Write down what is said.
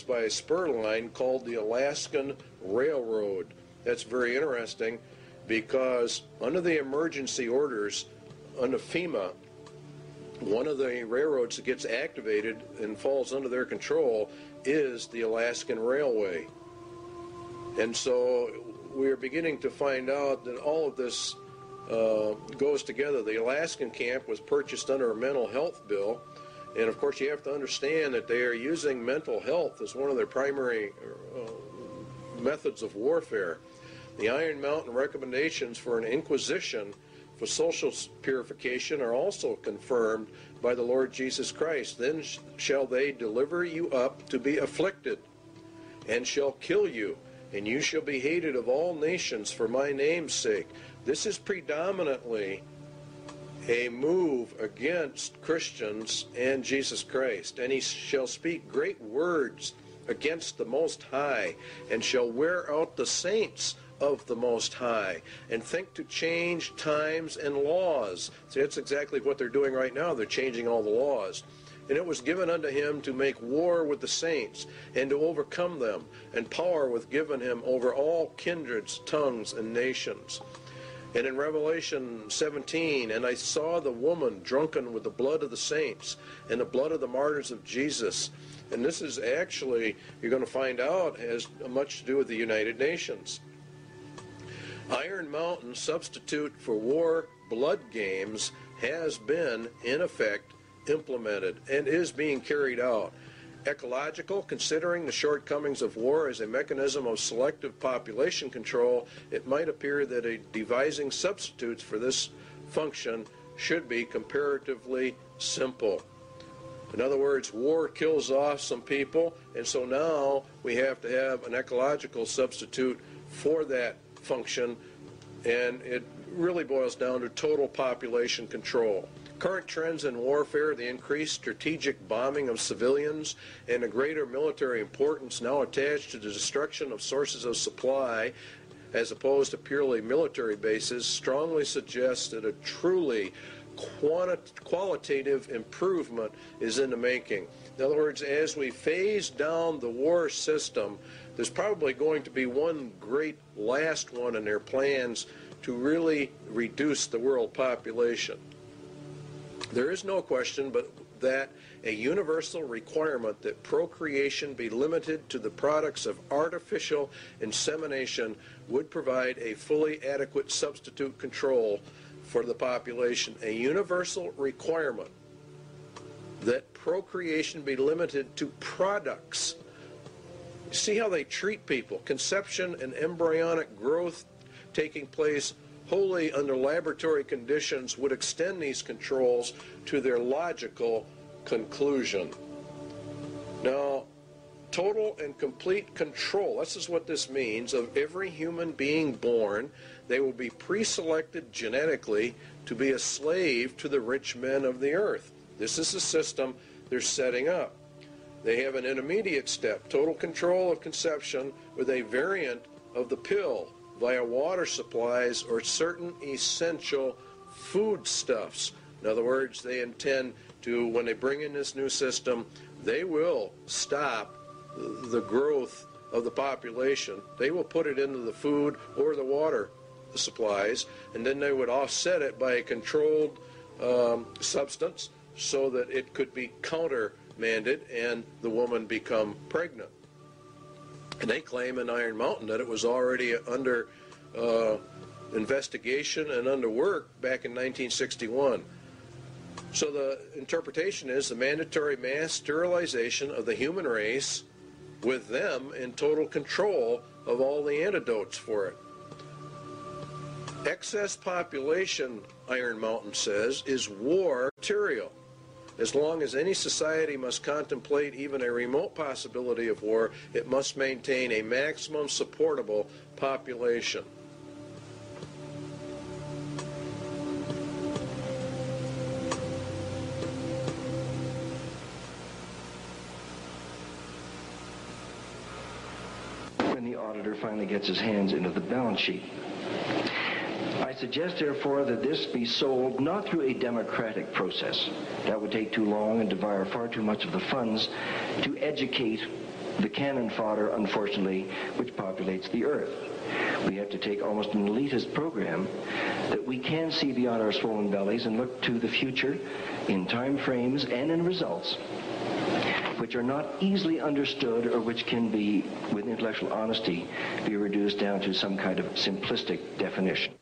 by a spur line called the Alaskan Railroad. That's very interesting because under the emergency orders under FEMA, one of the railroads that gets activated and falls under their control is the Alaskan Railway. And so we're beginning to find out that all of this goes together. The Alaskan camp was purchased under a mental health bill, and of course you have to understand that they are using mental health as one of their primary methods of warfare. The Iron Mountain recommendations for an inquisition for social purification are also confirmed by the Lord Jesus Christ. Then shall they deliver you up to be afflicted, and shall kill you, and you shall be hated of all nations for my name's sake. This is predominantly a move against Christians and Jesus Christ. And he shall speak great words against the Most High, and shall wear out the saints of the Most High, and think to change times and laws. See, that's exactly what they're doing right now. They're changing all the laws. And it was given unto him to make war with the saints, and to overcome them, and power was given him over all kindreds, tongues, and nations. And in Revelation 17, and I saw the woman drunken with the blood of the saints, and the blood of the martyrs of Jesus. And this is actually, you're going to find out, has much to do with the United Nations. Iron Mountain substitute for war blood games has been, in effect, implemented and is being carried out. Ecological, considering the shortcomings of war as a mechanism of selective population control, it might appear that devising substitutes for this function should be comparatively simple. In other words, war kills off some people, and so now we have to have an ecological substitute for that function, and it really boils down to total population control. Current trends in warfare, the increased strategic bombing of civilians, and a greater military importance now attached to the destruction of sources of supply as opposed to purely military bases, strongly suggests that a truly qualitative improvement is in the making. In other words, as we phase down the war system, there's probably going to be one great last one in their plans to really reduce the world population. There is no question but that a universal requirement that procreation be limited to the products of artificial insemination would provide a fully adequate substitute control for the population. A universal requirement that procreation be limited to products. See how they treat people. Conception and embryonic growth taking place wholly under laboratory conditions would extend these controls to their logical conclusion. Now, total and complete control, this is what this means, of every human being born. They will be pre-selected genetically to be a slave to the rich men of the earth. This is the system they're setting up. They have an intermediate step, total control of conception with a variant of the pill via water supplies or certain essential foodstuffs. In other words, they intend to, when they bring in this new system, they will stop the growth of the population. They will put it into the food or the water supplies, and then they would offset it by a controlled substance so that it could be countermanded and the woman become pregnant. And they claim in Iron Mountain that it was already under investigation and under work back in 1961. So the interpretation is the mandatory mass sterilization of the human race with them in total control of all the antidotes for it. Excess population, Iron Mountain says, is war material. As long as any society must contemplate even a remote possibility of war, it must maintain a maximum supportable population. When the auditor finally gets his hands into the balance sheet. I suggest, therefore, that this be sold not through a democratic process. That would take too long and devour far too much of the funds to educate the cannon fodder, unfortunately, which populates the earth. We have to take almost an elitist program that we can see beyond our swollen bellies and look to the future in time frames and in results which are not easily understood or which can be, with intellectual honesty, be reduced down to some kind of simplistic definition.